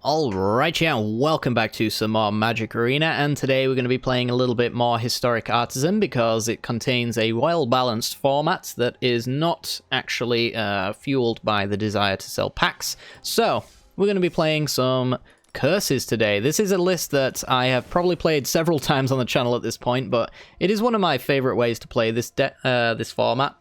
Alright, yeah, welcome back to some more Magic Arena, and today we're going to be playing a little bit more Historic Artisan because it contains a well-balanced format that is not actually fueled by the desire to sell packs. So, we're going to be playing some curses today. This is a list that I have probably played several times on the channel at this point, but it is one of my favorite ways to play this format.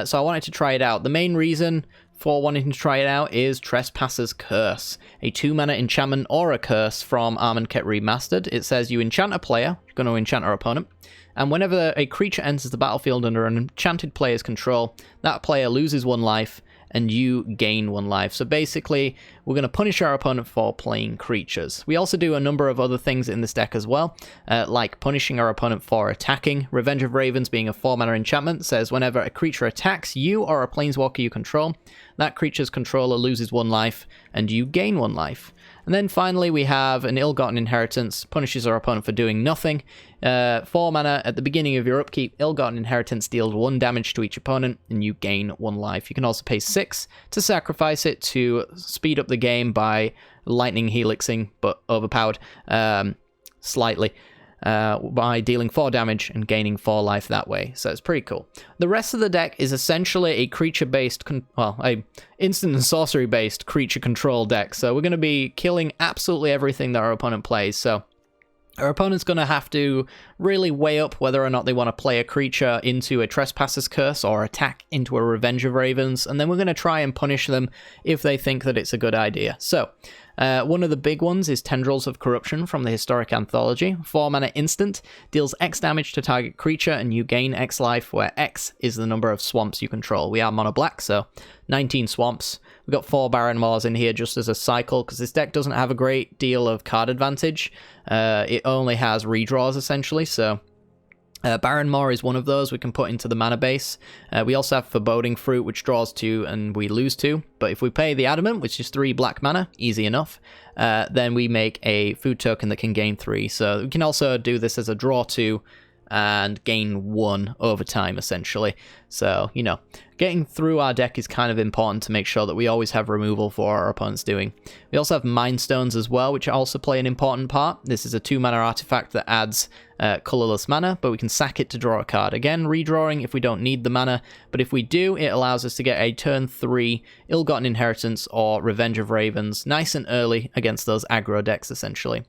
So I wanted to try it out. The main reason for wanting to try it out is Trespasser's Curse, a 2-mana enchantment or a curse from Amonkhet Remastered. It says you enchant a player, you're going to enchant our opponent, and whenever a creature enters the battlefield under an enchanted player's control, that player loses 1 life and you gain 1 life. So basically, we're going to punish our opponent for playing creatures. We also do a number of other things in this deck as well, like punishing our opponent for attacking. Revenge of Ravens, being a 4-mana enchantment, says whenever a creature attacks you or a planeswalker you control, that creature's controller loses 1 life and you gain 1 life. And then finally we have an Ill-Gotten Inheritance, punishes our opponent for doing nothing. 4 mana, at the beginning of your upkeep, Ill-Gotten Inheritance deals 1 damage to each opponent and you gain 1 life. You can also pay 6 to sacrifice it to speed up the game by lightning helixing, but overpowered slightly. By dealing 4 damage and gaining 4 life that way. So it's pretty cool. The rest of the deck is essentially a creature-based, a instant and sorcery-based creature control deck. So we're going to be killing absolutely everything that our opponent plays. So our opponent's going to have to really weigh up whether or not they want to play a creature into a Trespasser's Curse or attack into a Revenge of Ravens, and then we're going to try and punish them if they think that it's a good idea. So, one of the big ones is Tendrils of Corruption from the Historic Anthology. 4-mana instant, deals X damage to target creature and you gain X life, where X is the number of swamps you control. We are mono black, so 19 swamps. We've got 4 Barren Moors in here just as a cycle, because this deck doesn't have a great deal of card advantage. It only has redraws, essentially, so Barren Moor is one of those we can put into the mana base. We also have Foreboding Fruit, which draws 2 and we lose 2. But if we pay the Adamant, which is 3 black mana, easy enough, then we make a food token that can gain 3. So we can also do this as a draw 2 and gain 1 over time, essentially. So, you know, getting through our deck is kind of important to make sure that we always have removal for our opponent's doing. We also have Mind Stones as well, which also play an important part. This is a 2-mana artifact that adds colorless mana, but we can sack it to draw a card. Again, redrawing if we don't need the mana, but if we do, it allows us to get a turn 3 Ill-Gotten Inheritance or Revenge of Ravens nice and early against those aggro decks, essentially.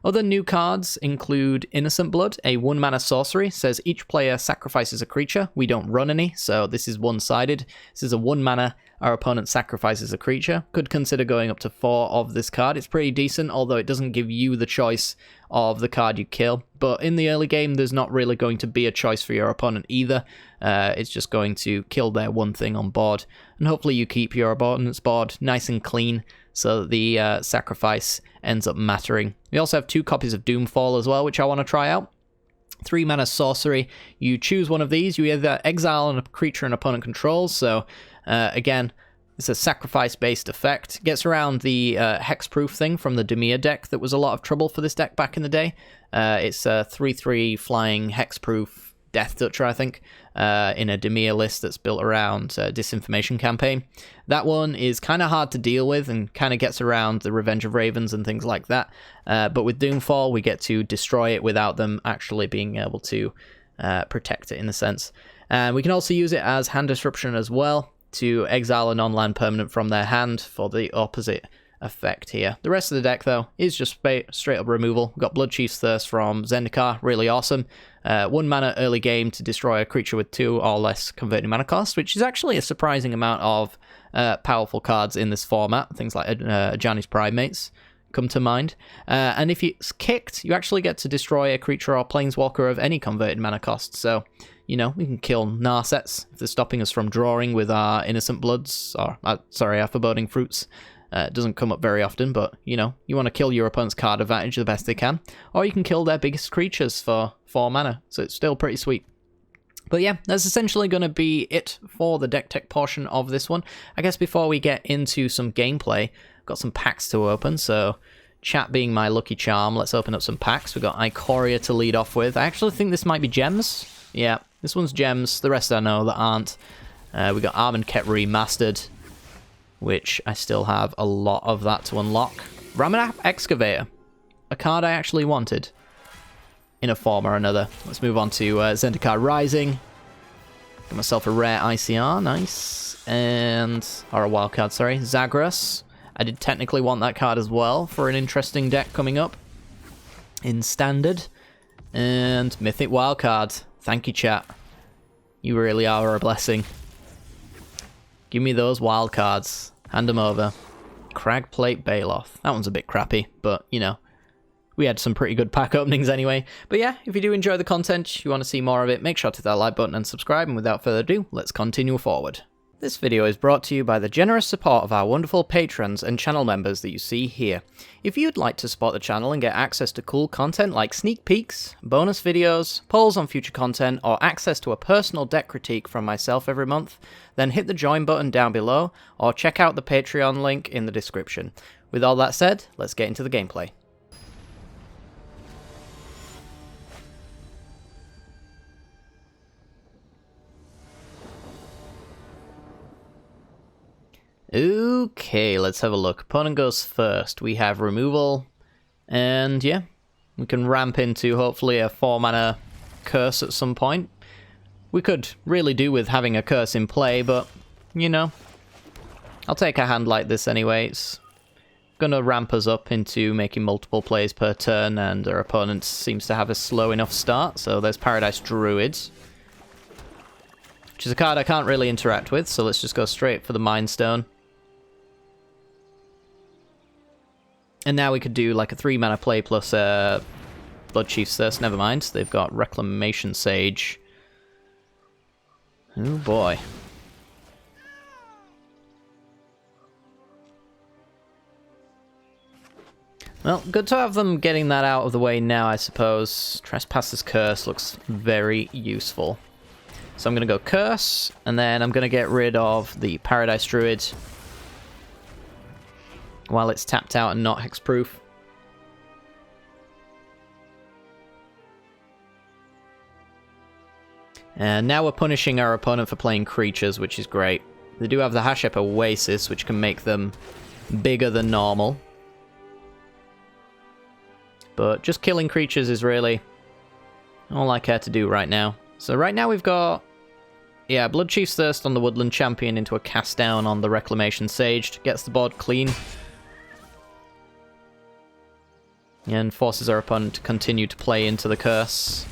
Other new cards include Innocent Blood, a 1-mana sorcery, says each player sacrifices a creature. We don't run any, so this is one-sided. This is a 1-mana, our opponent sacrifices a creature. Could consider going up to 4 of this card. It's pretty decent, although it doesn't give you the choice of the card you kill. But in the early game, there's not really going to be a choice for your opponent either. It's just going to kill their one thing on board. And hopefully you keep your opponent's board nice and clean, so that the sacrifice ends up mattering. We also have 2 copies of Doomfall as well, which I want to try out. 3-mana sorcery. You choose one of these. You either exile a creature an opponent controls. So, again, it's a sacrifice-based effect. Gets around the hexproof thing from the Dimir deck that was a lot of trouble for this deck back in the day. It's a 3/3 flying hexproof Death Toucher, I think, in a Dimir list that's built around Disinformation Campaign. That one is kind of hard to deal with and kind of gets around the Revenge of Ravens and things like that. But with Doomfall, we get to destroy it without them actually being able to protect it, in a sense. And we can also use it as Hand Disruption as well, to exile a non-land permanent from their hand for the opposite effect here. The rest of the deck, though, is just straight up removal. We've got Bloodchief's Thirst from Zendikar, really awesome. 1 mana early game to destroy a creature with 2 or less converting mana cost, which is actually a surprising amount of powerful cards in this format. Things like Ajani's Primates come to mind. And if it's kicked, you actually get to destroy a creature or planeswalker of any converted mana cost. So, you know, we can kill Narsets if they're stopping us from drawing with our Innocent Bloods, or, our Foreboding Fruits. It doesn't come up very often, but, you know, you want to kill your opponent's card advantage the best they can. Or you can kill their biggest creatures for 4 mana, so it's still pretty sweet. But yeah, that's essentially going to be it for the deck tech portion of this one. I guess before we get into some gameplay, I've got some packs to open, so chat being my lucky charm, let's open up some packs. We've got Ikoria to lead off with. I actually think this might be gems. Yeah, this one's gems. The rest I know that aren't. We got Amonkhet Remastered, which I still have a lot of that to unlock. Ramanap Excavator. A card I actually wanted. In a form or another. Let's move on to Zendikar Rising. Got myself a rare ICR, nice. And... or a wild card, sorry. Zagras. I did technically want that card as well for an interesting deck coming up. In Standard. And Mythic Wildcard. Thank you, chat. You really are a blessing. Give me those wildcards. Hand them over. Cragplate Baloth. That one's a bit crappy, but, you know. We had some pretty good pack openings anyway. But yeah, if you do enjoy the content, you want to see more of it, make sure to hit that like button and subscribe. And without further ado, let's continue forward. This video is brought to you by the generous support of our wonderful patrons and channel members that you see here. If you'd like to support the channel and get access to cool content like sneak peeks, bonus videos, polls on future content, or access to a personal deck critique from myself every month, then hit the join button down below, or check out the Patreon link in the description. With all that said, let's get into the gameplay. Okay, let's have a look. Opponent goes first. We have removal, and yeah, we can ramp into hopefully a 4-mana curse at some point. We could really do with having a curse in play, but, you know, I'll take a hand like this anyway. It's gonna ramp us up into making multiple plays per turn, and our opponent seems to have a slow enough start, so there's Paradise Druids, which is a card I can't really interact with, so let's just go straight for the Mind Stone. And now we could do like a 3-mana play plus Bloodchief's Thirst. Never mind, they've got Reclamation Sage. Oh boy. Well, good to have them getting that out of the way now, I suppose. Trespasser's Curse looks very useful. So I'm going to go Curse, and then I'm going to get rid of the Paradise Druid while it's tapped out and not hexproof. And now we're punishing our opponent for playing creatures, which is great. They do have the Hashep Oasis, which can make them bigger than normal. But just killing creatures is really all I care to do right now. So right now we've got, yeah, Bloodchief's Thirst on the Woodland Champion into a cast down on the Reclamation Sage. Gets the board clean. And forces our opponent to continue to play into the curse.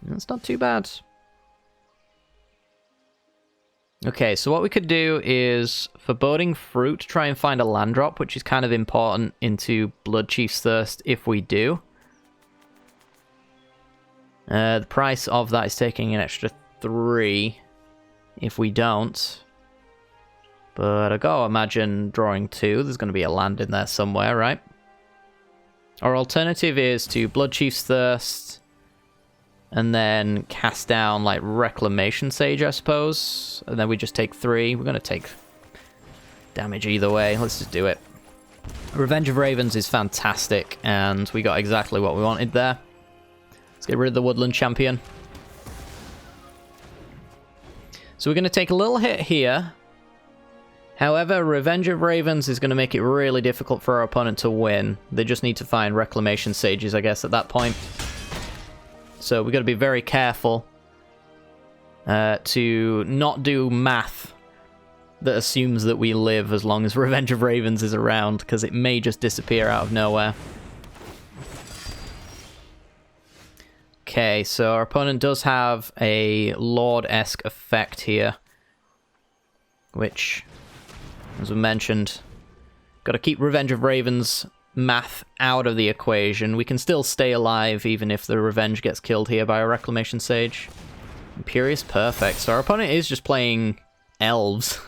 That's not too bad. Okay, so what we could do is Foreboding Fruit, try and find a land drop, which is kind of important into Bloodchief's Thirst if we do. The price of that is taking an extra 3 if we don't. But I gotta imagine drawing 2. There's going to be a land in there somewhere, right? Our alternative is to Bloodchief's Thirst and then cast down like Reclamation Sage, I suppose. And then we just take 3. We're going to take damage either way. Let's just do it. Revenge of Ravens is fantastic, and we got exactly what we wanted there. Let's get rid of the Woodland Champion. So we're going to take a little hit here. However, Revenge of Ravens is going to make it really difficult for our opponent to win. They just need to find Reclamation Sages, I guess, at that point. So we've got to be very careful to not do math that assumes that we live as long as Revenge of Ravens is around, because it may just disappear out of nowhere. Okay, so our opponent does have a Lord-esque effect here, which, as we mentioned, got to keep Revenge of Ravens math out of the equation. We can still stay alive even if the Revenge gets killed here by a Reclamation Sage. Imperious Perfect. So our opponent is just playing elves.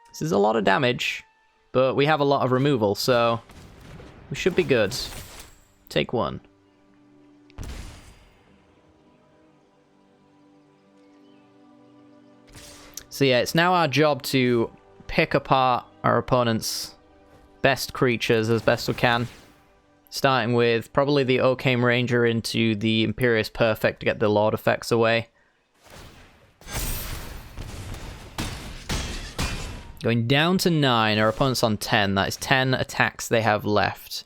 This is a lot of damage, but we have a lot of removal, so we should be good. Take 1. So yeah, it's now our job to pick apart our opponent's best creatures as best we can. Starting with probably the Occame Ranger into the Imperious Perfect to get the Lord effects away. Going down to 9. Our opponent's on 10. That is 10 attacks they have left.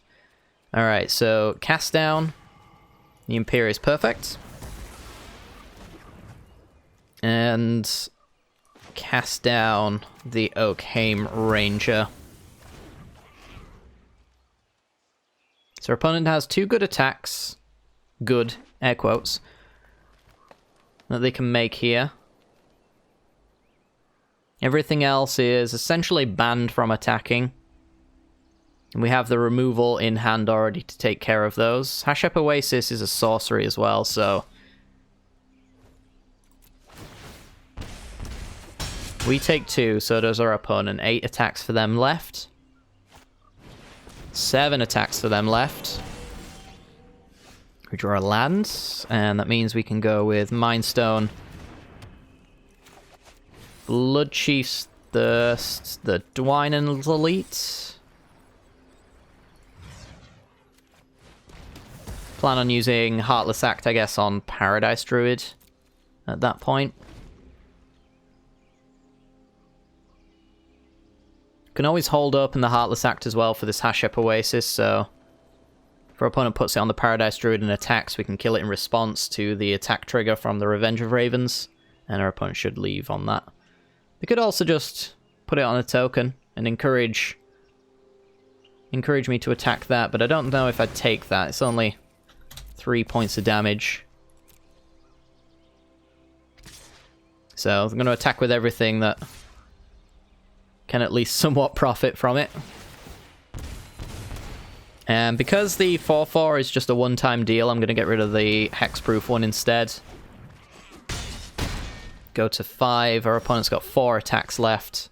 Alright, so cast down. The Imperious Perfect. And cast down the Oakheim Ranger. So our opponent has 2 good attacks. Good, air quotes. That they can make here. Everything else is essentially banned from attacking. And we have the removal in hand already to take care of those. Hashep Oasis is a sorcery as well, so... we take 2, so does our opponent. 8 attacks for them left. 7 attacks for them left. We draw a land, and that means we can go with Mind Stone. Blood Chief's Thirst, the Dwynen's Elite. Plan on using Heartless Act, I guess, on Paradise Druid at that point. Can always hold open the Heartless Act as well for this Hashep Oasis, so if our opponent puts it on the Paradise Druid and attacks, we can kill it in response to the attack trigger from the Revenge of Ravens, and our opponent should leave on that. We could also just put it on a token and encourage me to attack that, but I don't know if I'd take that. It's only 3 points of damage. So I'm going to attack with everything that can at least somewhat profit from it. And because the 4/4 is just a one-time deal, I'm going to get rid of the hexproof one instead. Go to 5. Our opponent's got 4 attacks left.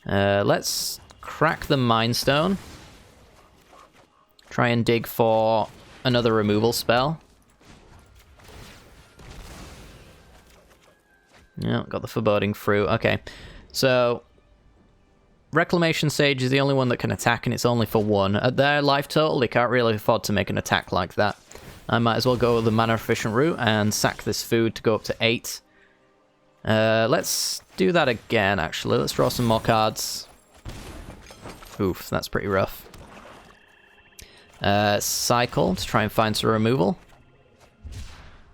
Let's crack the Mind Stone. Try and dig for another removal spell. Yeah, got the Foreboding Fruit. Okay, so Reclamation Sage is the only one that can attack, and it's only for 1. At their life total, they can't really afford to make an attack like that. I might as well go the mana efficient route and sack this food to go up to 8. Let's do that again, actually. Let's draw some more cards. Oof, that's pretty rough. Cycle to try and find some removal.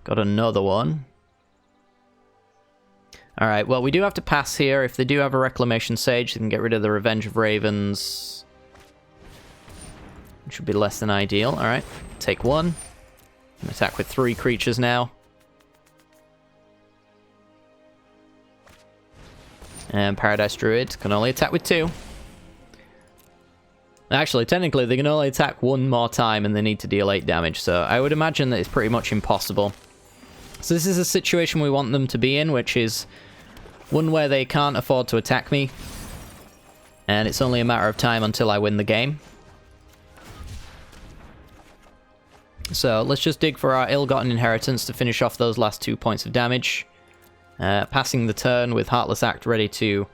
Got another one. Alright, well, we do have to pass here. If they do have a Reclamation Sage, they can get rid of the Revenge of Ravens. Which would be less than ideal. Alright, take 1. Attack with 3 creatures now. And Paradise Druid can only attack with 2. Actually, technically, they can only attack 1 more time and they need to deal 8 damage, so I would imagine that it's pretty much impossible. So this is a situation we want them to be in, which is one where they can't afford to attack me. And it's only a matter of time until I win the game. So let's just dig for our Ill-Gotten Inheritance to finish off those last 2 points of damage. Passing the turn with Heartless Act ready to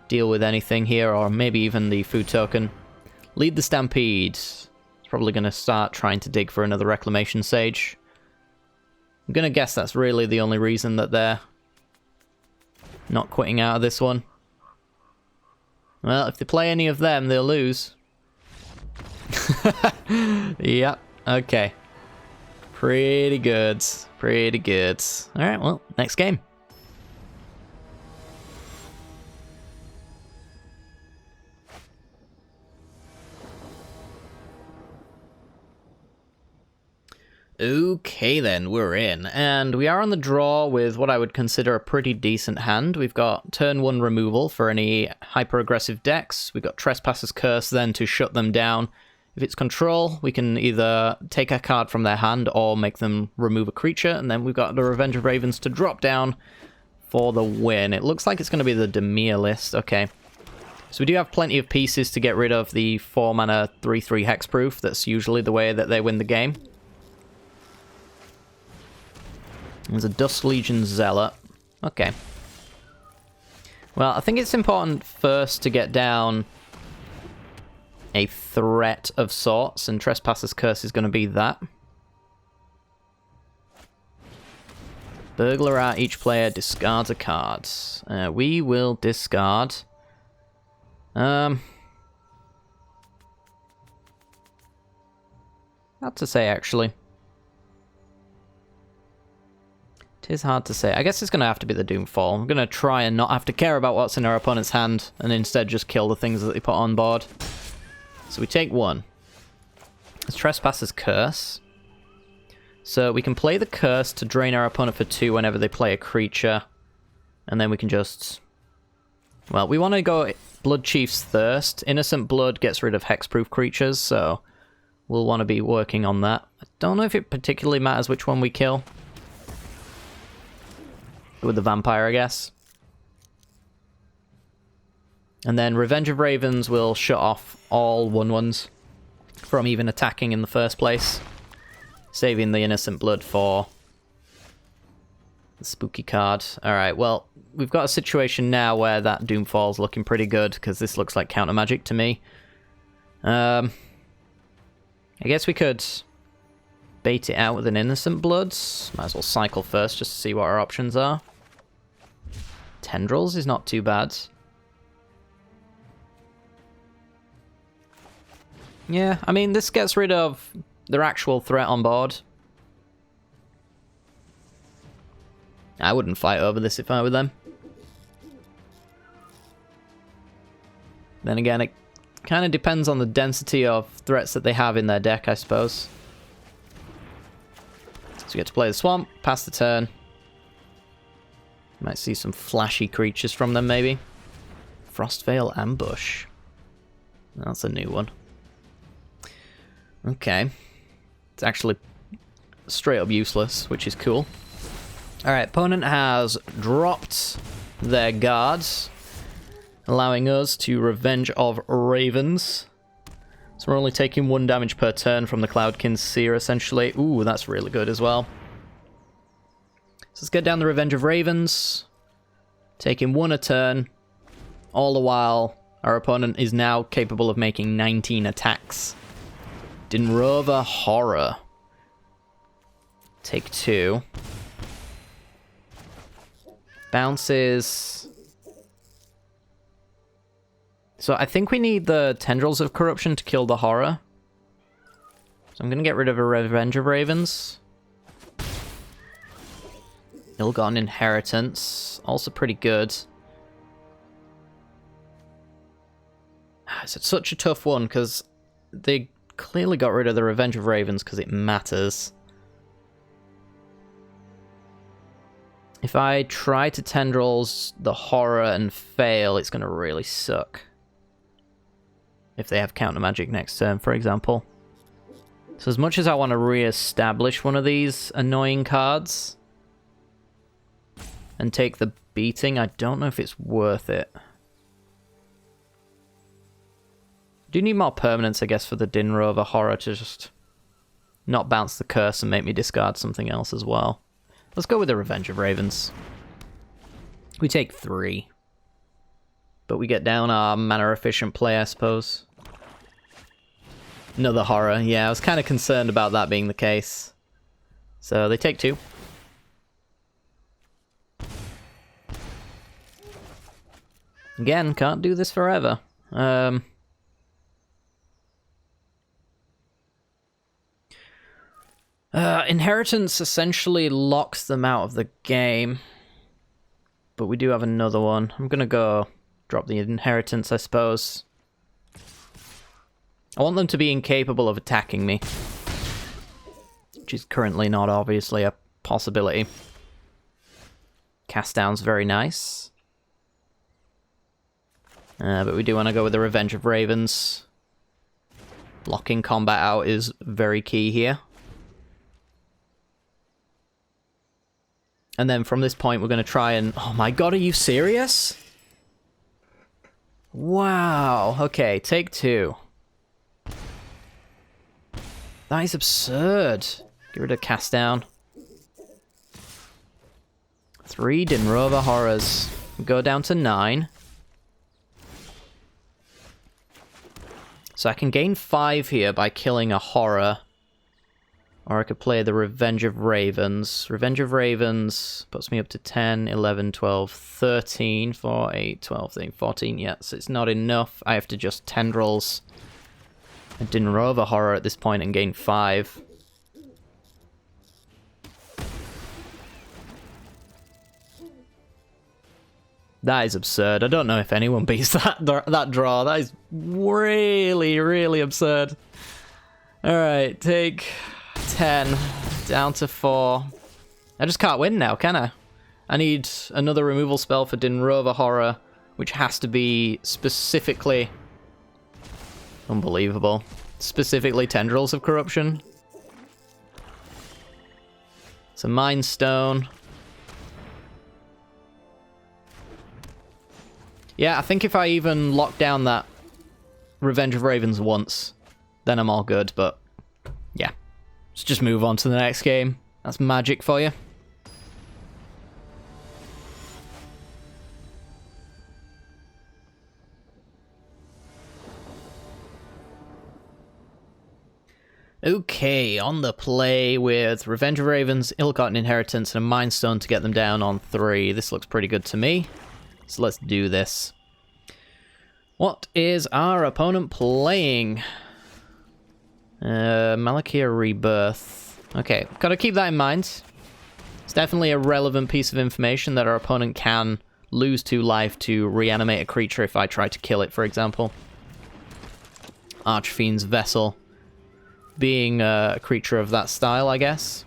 deal with anything here, or maybe even the food token. Lead the Stampede. It's probably going to start trying to dig for another Reclamation Sage. I'm going to guess that's really the only reason that they're not quitting out of this one. Well, if they play any of them, they'll lose. Yep. Okay. Pretty good. Pretty good. Alright, well, next game. Okay then, we're in. And we are on the draw with what I would consider a pretty decent hand. We've got turn 1 removal for any hyper-aggressive decks. We've got Trespasser's Curse then to shut them down. If it's control, we can either take a card from their hand or make them remove a creature, and then we've got the Revenge of Ravens to drop down for the win. It looks like it's going to be the Demir list. Okay. So we do have plenty of pieces to get rid of the 4-mana 3/3 hexproof. That's usually the way that they win the game. There's a Dusk Legion Zealot. Okay. Well, I think it's important first to get down a threat of sorts, and Trespasser's Curse is going to be that. Burglar Art, each player discards a card. We will discard... hard to say, actually. It is hard to say. I guess it's going to have to be the Doomfall. I'm going to try and not have to care about what's in our opponent's hand, and instead just kill the things that they put on board. So we take 1. It's Trespasser's Curse. So we can play the Curse to drain our opponent for 2 whenever they play a creature. And then we can just... Well, we want to go Blood Chief's Thirst. Innocent Blood gets rid of hexproof creatures, so we'll want to be working on that. I don't know if it particularly matters which one we kill. With the Vampire, I guess. And then Revenge of Ravens will shut off all 1/1s from even attacking in the first place. Saving the Innocent Blood for the spooky card. Alright, well, we've got a situation now where that Doomfall's looking pretty good, because this looks like counter magic to me. I guess we could bait it out with an Innocent Blood. Might as well cycle first just to see what our options are. Tendrils is not too bad. Yeah, I mean, this gets rid of their actual threat on board. I wouldn't fight over this if I were them. Then again, it kind of depends on the density of threats that they have in their deck, I suppose. So we get to play the Swamp, pass the turn. Might see some flashy creatures from them, maybe. Frostveil Ambush. That's a new one. Okay. It's actually straight up useless, which is cool. Alright, opponent has dropped their guards, allowing us to Revenge of Ravens. So we're only taking 1 damage per turn from the Cloudkin's Seer, essentially. Ooh, that's really good as well. So let's get down the Revenge of Ravens. Taking 1 a turn. All the while, our opponent is now capable of making 19 attacks. Dinrova Horror. Take 2. Bounces. So I think we need the Tendrils of Corruption to kill the Horror. So I'm going to get rid of a Revenge of Ravens. Ill-Gotten Inheritance. Also pretty good. It's such a tough one, because they clearly got rid of the Revenge of Ravens because it matters. If I try to Tendrils the Horror and fail, it's going to really suck. If they have counter magic next turn, for example. So as much as I want to re-establish one of these annoying cards and take the beating, I don't know if it's worth it. Do need more permanence, I guess, for the Dinrova Horror to just not bounce the curse and make me discard something else as well. Let's go with the Revenge of Ravens. We take 3. But we get down our mana-efficient play, I suppose. Another Horror. Yeah, I was kind of concerned about that being the case. So they take 2. Again, can't do this forever. Inheritance essentially locks them out of the game. But we do have another one. I'm gonna go drop the Inheritance, I suppose. I want them to be incapable of attacking me. Which is currently not obviously a possibility. Cast down's very nice. But we do want to go with the Revenge of Ravens. Blocking combat out is very key here. And then from this point, we're going to try and... Oh my god, are you serious? Wow. Okay, take 2. That is absurd. Get rid of cast down. 3 Dinrova Horrors. Go down to 9. So I can gain 5 here by killing a Horror Or I could play the Revenge of Ravens. Revenge of Ravens puts me up to 10, 11, 12, 13, 4, 8, 12, 13, 14. Yeah, so it's not enough. I have to just Tendrils and Dinrova Horror at this point and gain 5. That is absurd. I don't know if anyone beats that draw. That is really, really absurd. Alright, take 10, down to 4. I just can't win now, can I? I need another removal spell for Dinrova Horror, which has to be specifically... Unbelievable. Specifically Tendrils of Corruption. It's a Mind Stone. Yeah, I think if I even lock down that Revenge of Ravens once, then I'm all good, but yeah. Let's just move on to the next game. That's Magic for you. Okay, on the play with Revenge of Ravens, Ill-Gotten Inheritance, and a Mind Stone to get them down on 3. This looks pretty good to me. So let's do this. What is our opponent playing? Malakia Rebirth. Okay, gotta keep that in mind. It's definitely a relevant piece of information that our opponent can lose 2 life to reanimate a creature if I try to kill it, for example. Archfiend's Vessel being a creature of that style, I guess.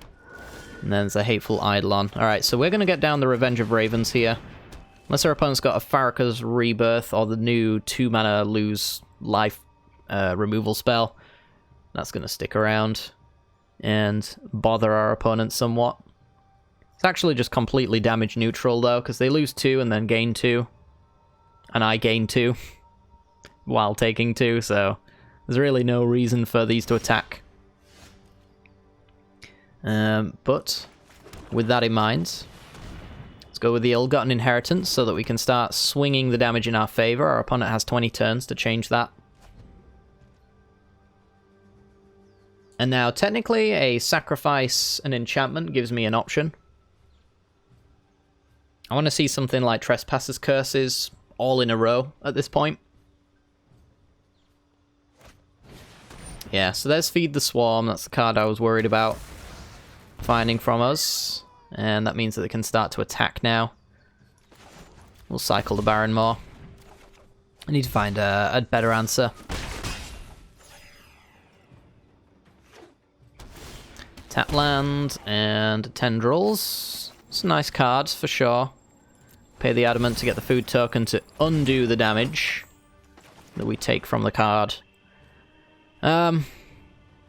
And then there's a Hateful Eidolon. Alright, so we're gonna get down the Revenge of Ravens here. Unless our opponent's got a Farrakha's Rebirth or the new 2-mana lose life removal spell. That's going to stick around and bother our opponent somewhat. It's actually just completely damage neutral though, because they lose 2 and then gain 2. And I gain 2 while taking 2, so there's really no reason for these to attack. But with that in mind... go with the Ill-Gotten Inheritance so that we can start swinging the damage in our favor. Our opponent has 20 turns to change that. And now, technically, a sacrifice and enchantment gives me an option. I want to see something like Trespasser's Curses all in a row at this point. Yeah, so there's Feed the Swarm. That's the card I was worried about finding from us. And that means that they can start to attack now. We'll cycle the Baron more. I need to find a better answer. Tap land and Tendrils. It's nice cards for sure. Pay the Adamant to get the food token to undo the damage that we take from the card. Yeah,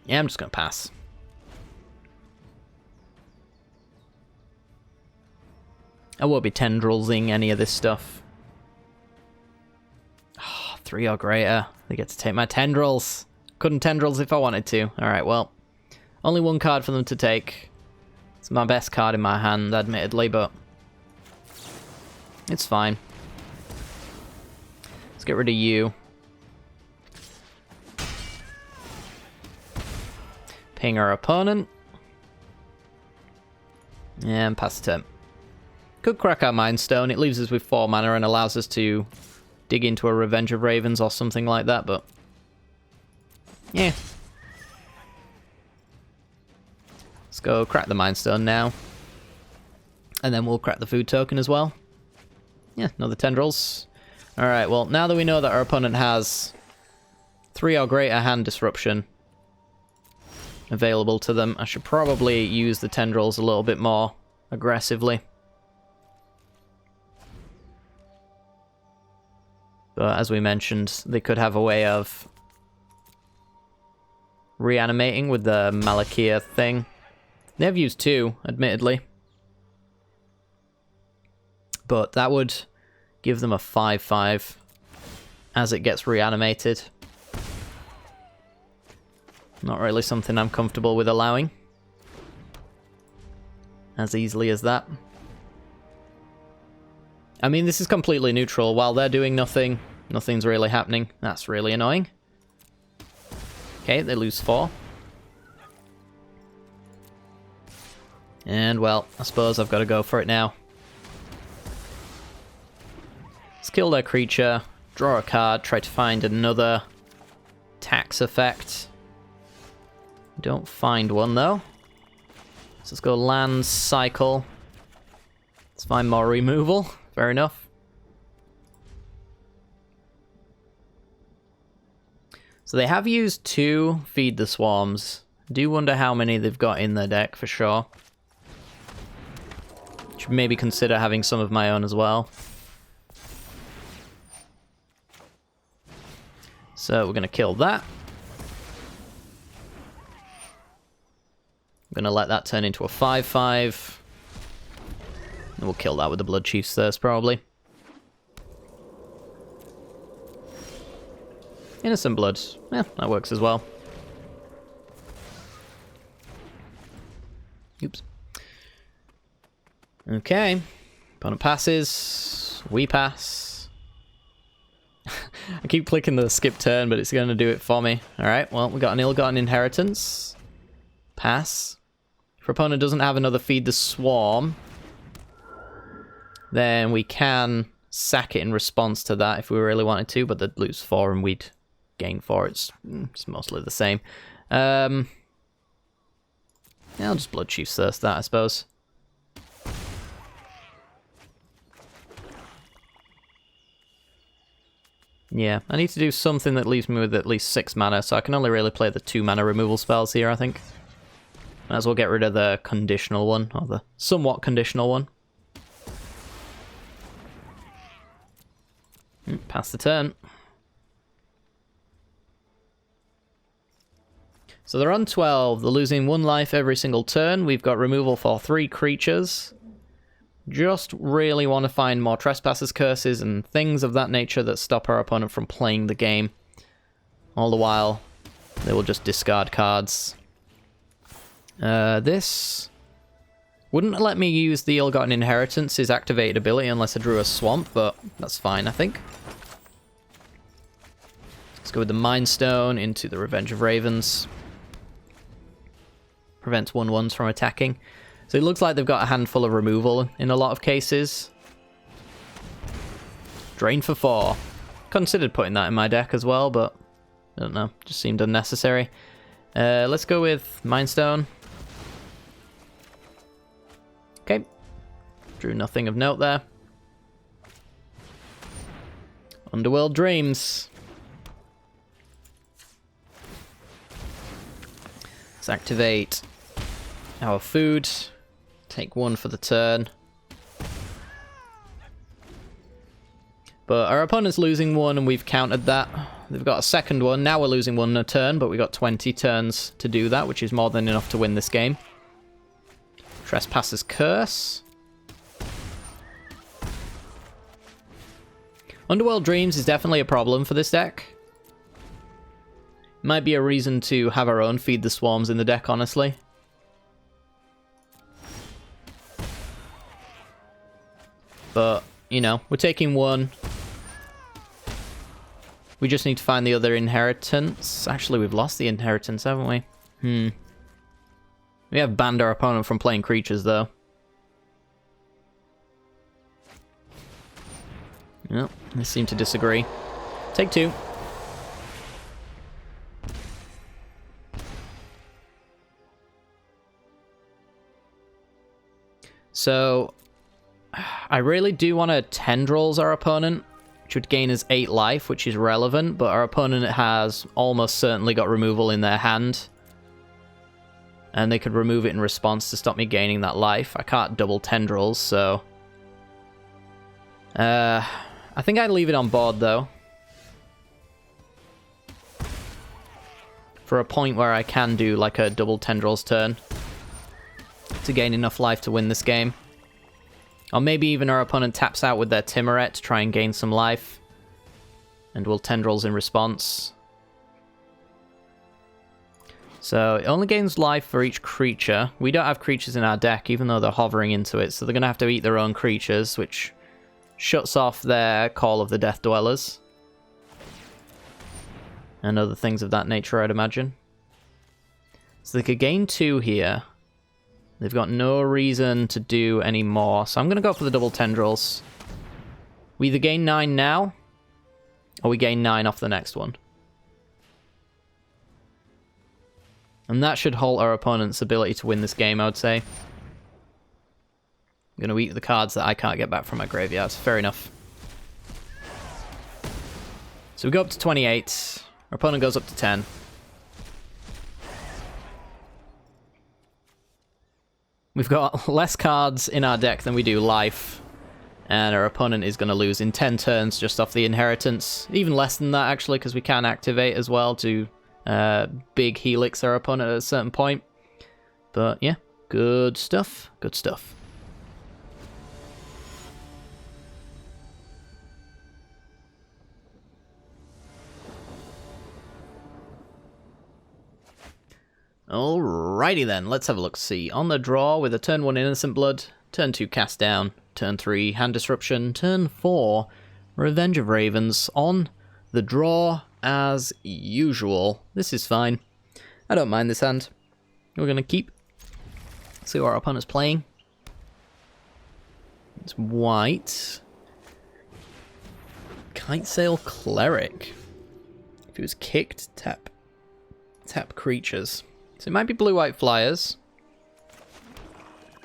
I'm just going to pass. I won't be Tendrilsing any of this stuff. Oh, 3 or greater. They get to take my Tendrils. Couldn't Tendrils if I wanted to. Alright, well. Only 1 card for them to take. It's my best card in my hand, admittedly, but... it's fine. Let's get rid of you. Ping our opponent. And pass the turn. Could crack our Mind Stone. It leaves us with 4 mana and allows us to dig into a Revenge of Ravens or something like that, but... yeah. Let's go crack the Mind Stone now. And then we'll crack the food token as well. Yeah, another Tendrils. Alright, well, now that we know that our opponent has 3 or greater hand disruption available to them, I should probably use the Tendrils a little bit more aggressively. But as we mentioned, they could have a way of reanimating with the Malakia thing. They have used 2, admittedly. But that would give them a 5/5 as it gets reanimated. Not really something I'm comfortable with allowing as easily as that. I mean, this is completely neutral. While they're doing nothing, nothing's really happening. That's really annoying. Okay, they lose 4. And, well, I suppose I've got to go for it now. Let's kill their creature, draw a card, try to find another tax effect. Don't find one, though. So let's go land, cycle. Let's find more removal. Fair enough. So they have used 2 Feed the Swarms. Do wonder how many they've got in their deck, for sure. Should maybe consider having some of my own as well. So we're going to kill that. I'm going to let that turn into a 5/5. And we'll kill that with the Blood Chief's Thirst, probably. Innocent Blood. Yeah, that works as well. Oops. Okay. Opponent passes. We pass. I keep clicking the skip turn, but it's going to do it for me. Alright, well, we got an ill-gotten inheritance. Pass. If our opponent doesn't have another Feed the Swarm, then we can sack it in response to that if we really wanted to, but they'd lose 4 and we'd gain 4. It's mostly the same. Yeah, I'll just Blood Chief's Thirst that, I suppose. Yeah, I need to do something that leaves me with at least 6 mana, so I can only really play the 2 mana removal spells here, I think. Might as well get rid of the conditional one, or the somewhat conditional one. Pass the turn. So they're on 12. They're losing 1 life every single turn. We've got removal for 3 creatures. Just really want to find more Trespassers' Curses and things of that nature that stop our opponent from playing the game. All the while, they will just discard cards. This wouldn't let me use the Ill-Gotten Inheritance's activated ability unless I drew a Swamp, but that's fine, I think. Let's go with the Mind Stone into the Revenge of Ravens. Prevents 1/1s from attacking. So it looks like they've got a handful of removal in a lot of cases. Drain for 4. Considered putting that in my deck as well, but I don't know. Just seemed unnecessary. Let's go with Mind Stone. Okay. Drew nothing of note there. Underworld Dreams. Let's activate our food. Take 1 for the turn. But our opponent's losing 1 and we've countered that. They've got a second one. Now we're losing 1 a turn, but we got 20 turns to do that, which is more than enough to win this game. Trespasser's Curse. Underworld Dreams is definitely a problem for this deck. Might be a reason to have our own Feed the Swarms in the deck, honestly. But, you know, we're taking 1. We just need to find the other inheritance. Actually, we've lost the inheritance, haven't we? We have banned our opponent from playing creatures, though. Yep, they seem to disagree. Take 2. So, I really do want to Tendrils our opponent, which would gain us 8 life, which is relevant, but our opponent has almost certainly got removal in their hand. And they could remove it in response to stop me gaining that life. I can't double Tendrils, so... I think I'd leave it on board, though. For a point where I can do, like, a double Tendrils turn. To gain enough life to win this game. Or maybe even our opponent taps out with their Timuret to try and gain some life. And we'll Tendrils in response. So it only gains life for each creature. We don't have creatures in our deck, even though they're hovering into it. So they're going to have to eat their own creatures, which shuts off their Call of the Death Dwellers. And other things of that nature, I'd imagine. So they could gain 2 here. They've got no reason to do any more, so I'm going to go for the double tendrils. We either gain 9 now, or we gain 9 off the next one. And that should halt our opponent's ability to win this game, I would say. I'm going to eat the cards that I can't get back from my graveyard. Fair enough. So we go up to 28. Our opponent goes up to 10. We've got less cards in our deck than we do life. And our opponent is going to lose in 10 turns just off the inheritance. Even less than that, actually, because we can activate as well to big helix our opponent at a certain point. But yeah, good stuff. Good stuff. Alrighty then, let's have a look-see. On the draw with a turn 1 Innocent Blood, turn 2 Cast Down, turn 3 Hand Disruption, turn 4 Revenge of Ravens. On the draw as usual. This is fine. I don't mind this hand. We're going to keep. See what our opponent's playing. It's white. Kitesail Cleric. If he was kicked, tap creatures. So it might be blue-white flyers.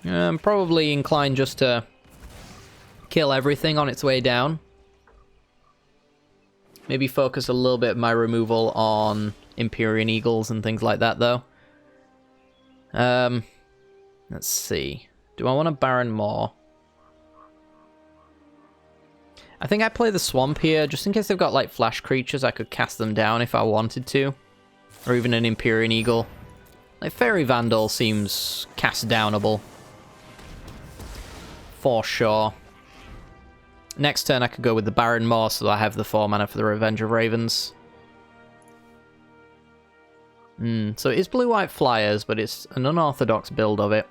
I'm probably inclined just to kill everything on its way down. Maybe focus a little bit of my removal on Empyrean Eagles and things like that, though. Let's see. Do I want to Baron more? I think I play the Swamp here, just in case they've got, like, flash creatures. I could cast them down if I wanted to. Or even an Empyrean Eagle. Like, Fairy Vandal seems cast downable. For sure. Next turn I could go with the Baron more, so I have the 4 mana for the Revenge of Ravens. So it is blue-white flyers, but it's an unorthodox build of it.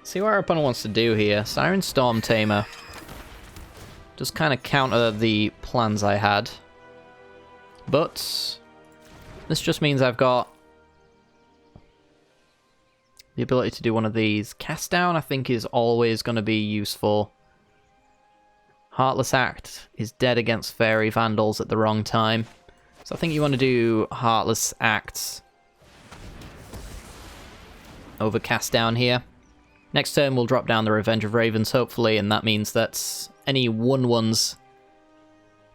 See what our opponent wants to do here. Siren Storm Tamer. Just kind of counter the plans I had. But this just means I've got the ability to do one of these. Cast Down, I think, is always going to be useful. Heartless Act is dead against Fairy Vandals at the wrong time. So I think you want to do Heartless Act over Cast Down here. Next turn we'll drop down the Revenge of Ravens, hopefully, and that means that any 1/1s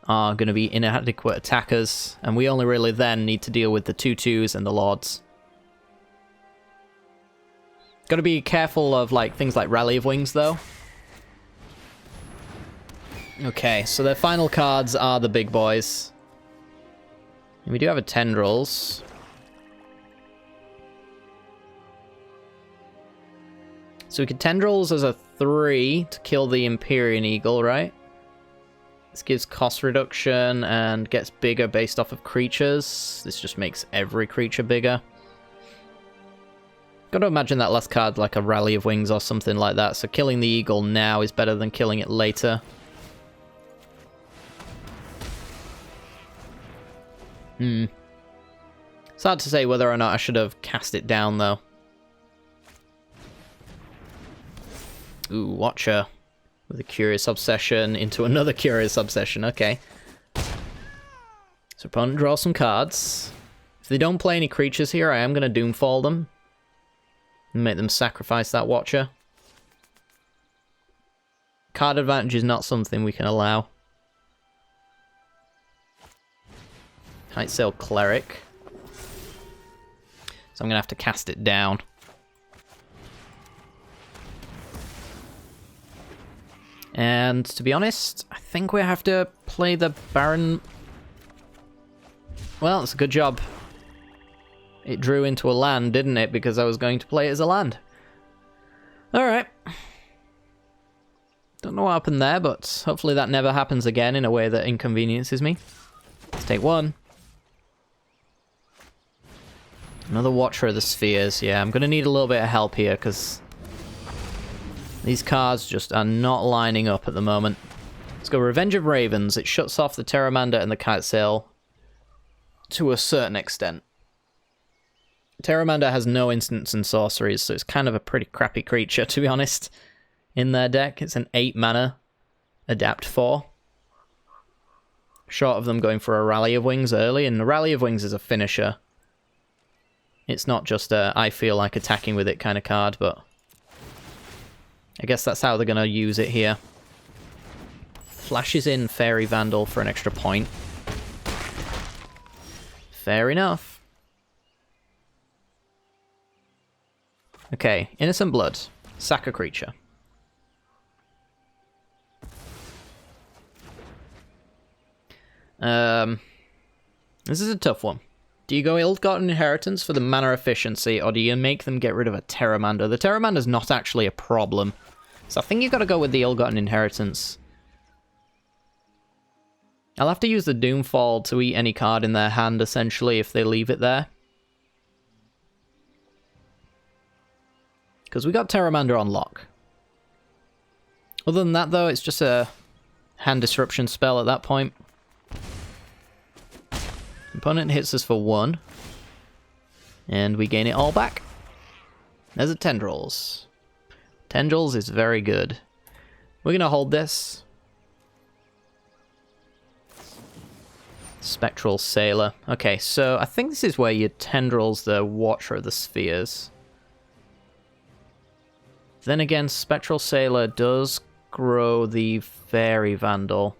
are going to be inadequate attackers, and we only really then need to deal with the 2/2s and the Lords. Got to be careful of things like Rally of Wings, though. Okay, so their final cards are the big boys. And we do have a Tendrils. So we could Tendrils as a 3 to kill the Empyrean Eagle, right? This gives cost reduction and gets bigger based off of creatures. This just makes every creature bigger. Gotta imagine that last card like a Rally of Wings or something like that, so killing the Eagle now is better than killing it later. It's hard to say whether or not I should have cast it down, though. Ooh, Watcher. With a Curious Obsession into another Curious Obsession, okay. So opponent draws some cards. If they don't play any creatures here, I am going to Doomfall them. And make them sacrifice that Watcher. Card advantage is not something we can allow. Kitesail Cleric. So I'm going to have to cast it down. And to be honest, I think we have to play the Baron. Well, it's a good job. It drew into a land, didn't it? Because I was going to play it as a land. Alright. Don't know what happened there, but hopefully that never happens again in a way that inconveniences me. Let's take 1. Another Watcher of the Spheres. Yeah, I'm going to need a little bit of help here, because these cards just are not lining up at the moment. Let's go Revenge of Ravens. It shuts off the Terramander and the Kitesail to a certain extent. Pteramander has no instants and sorceries, so it's kind of a pretty crappy creature, to be honest, in their deck. It's an 8 mana Adapt 4. Short of them going for a Rally of Wings early, and the Rally of Wings is a finisher. It's not just a I feel like attacking with it kind of card, but I guess that's how they're going to use it here. Flashes in Fairy Vandal for an extra point. Fair enough. Okay, Innocent Blood. Sack a creature. This is a tough one. Do you go Ill-Gotten Inheritance for the mana efficiency, or do you make them get rid of a Pteramander? The Pteramander's not actually a problem, so I think you've got to go with the Ill-Gotten Inheritance. I'll have to use the Doomfall to eat any card in their hand, essentially, if they leave it there. Because we got Pteramander on lock. Other than that, though, it's just a hand disruption spell at that point. Opponent hits us for 1. And we gain it all back. There's a Tendrils. Tendrils is very good. We're going to hold this. Spectral Sailor. Okay, so I think this is where you Tendrils the Watcher of the Spheres. Then again, Spectral Sailor does grow the Fairy Vandal.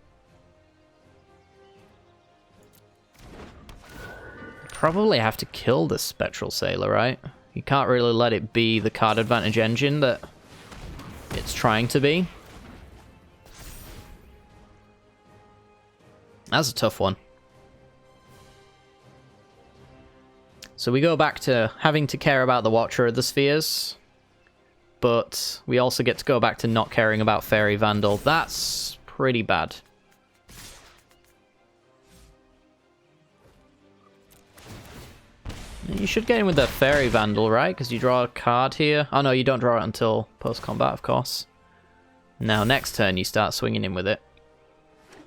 Probably have to kill this Spectral Sailor, right? You can't really let it be the card advantage engine that it's trying to be. That's a tough one. So we go back to having to care about the Watcher of the Spheres, but we also get to go back to not caring about Fairy Vandal. That's pretty bad. You should get in with the Fairy Vandal, right? Because you draw a card here. Oh no, you don't draw it until post-combat, of course. Now, next turn, you start swinging in with it.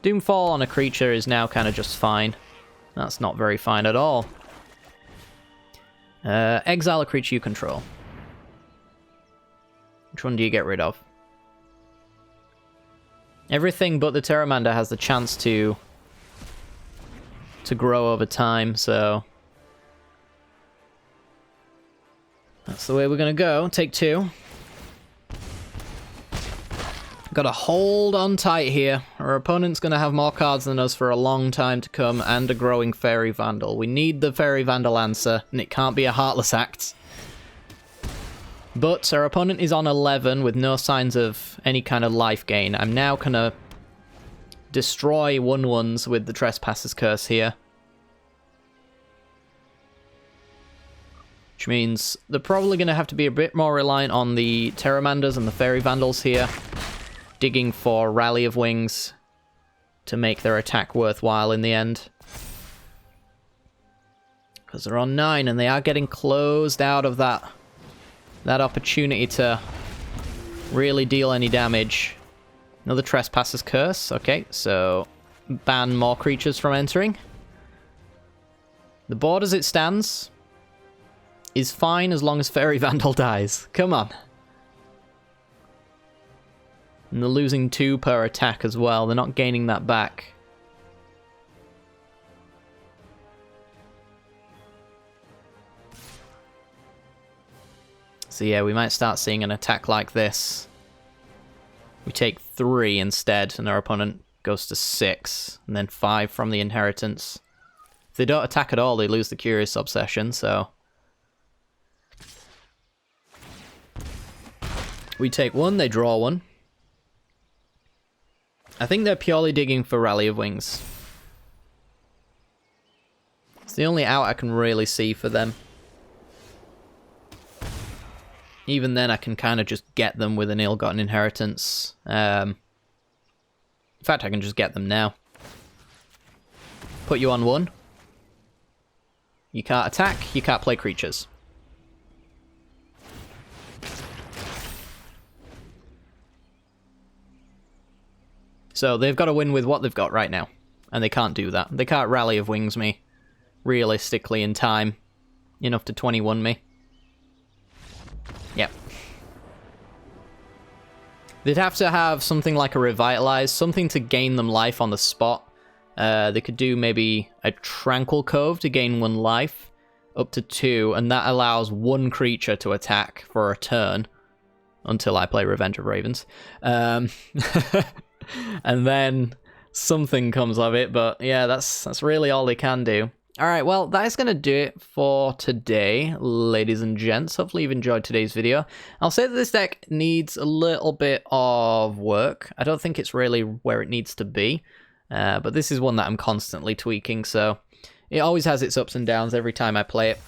Doomfall on a creature is now kind of just fine. That's not very fine at all. Exile a creature you control. Which one do you get rid of? Everything but the Pteramander has the chance to grow over time, so that's the way we're going to go. Take 2. Got to hold on tight here. Our opponent's going to have more cards than us for a long time to come, and a growing Fairy Vandal. We need the Fairy Vandal answer, and it can't be a Heartless Act. But our opponent is on 11 with no signs of any kind of life gain. I'm now going to destroy 1/1s with the Trespasser's Curse here. Which means they're probably going to have to be a bit more reliant on the Pteramanders and the Fairy Vandals here. Digging for Rally of Wings to make their attack worthwhile in the end. Because they're on 9 and they are getting closed out of that opportunity to really deal any damage. Another Trespasser's Curse. Okay, so ban more creatures from entering. The board as it stands is fine as long as Fairy Vandal dies. Come on. And they're losing 2 per attack as well. They're not gaining that back. So yeah, we might start seeing an attack like this. We take 3 instead, and our opponent goes to 6, and then 5 from the inheritance. If they don't attack at all, they lose the Curious Obsession, so we take 1, they draw 1. I think they're purely digging for Rally of Wings. It's the only out I can really see for them. Even then, I can kind of just get them with an Ill-Gotten Inheritance. In fact, I can just get them now. Put you on 1. You can't attack, you can't play creatures. So they've got to win with what they've got right now. And they can't do that. They can't Rally of Wings me, realistically, in time. enough to 21 me. Yep. They'd have to have something like a Revitalize, something to gain them life on the spot. They could do maybe a Tranquil Cove to gain 1 life, up to 2, and that allows 1 creature to attack for a turn, until I play Revenge of Ravens. And then something comes of it, but yeah, that's really all they can do. Alright, well, that is going to do it for today, ladies and gents. Hopefully you've enjoyed today's video. I'll say that this deck needs a little bit of work. I don't think it's really where it needs to be, but this is one that I'm constantly tweaking, so it always has its ups and downs every time I play it.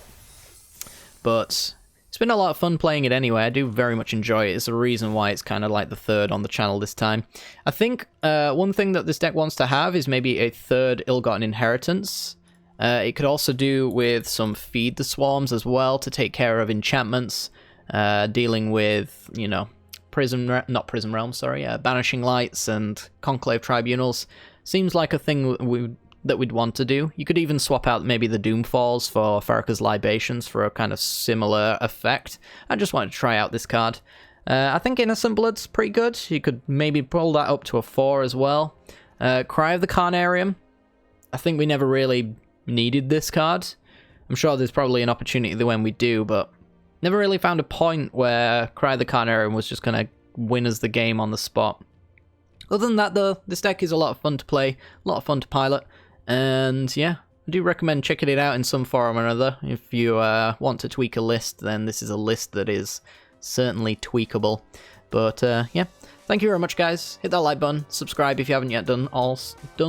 But it's been a lot of fun playing it anyway. I do very much enjoy it. It's a reason why it's kind of like the 3rd on the channel this time. I think one thing that this deck wants to have is maybe a 3rd Ill-Gotten Inheritance. It could also do with some Feed the Swarms as well to take care of enchantments, dealing with, you know, Banishing Lights and Conclave Tribunals. Seems like a thing that we'd want to do. You could even swap out maybe the Doomfalls for Farrakha's Libations for a kind of similar effect. I just wanted to try out this card. I think Innocent Blood's pretty good. You could maybe pull that up to a 4 as well. Cry of the Carnarium. I think we never really needed this card. I'm sure there's probably an opportunity when we do, but never really found a point where Cry of the Carnarium was just going to win us the game on the spot. Other than that, though, this deck is a lot of fun to play, a lot of fun to pilot, and yeah, I do recommend checking it out in some form or another. If you want to tweak a list, then this is a list that is certainly tweakable. But yeah, thank you very much, guys. Hit that like button, subscribe if you haven't yet done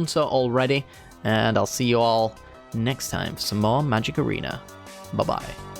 so already, and I'll see you all next time for some more Magic Arena. Bye-bye.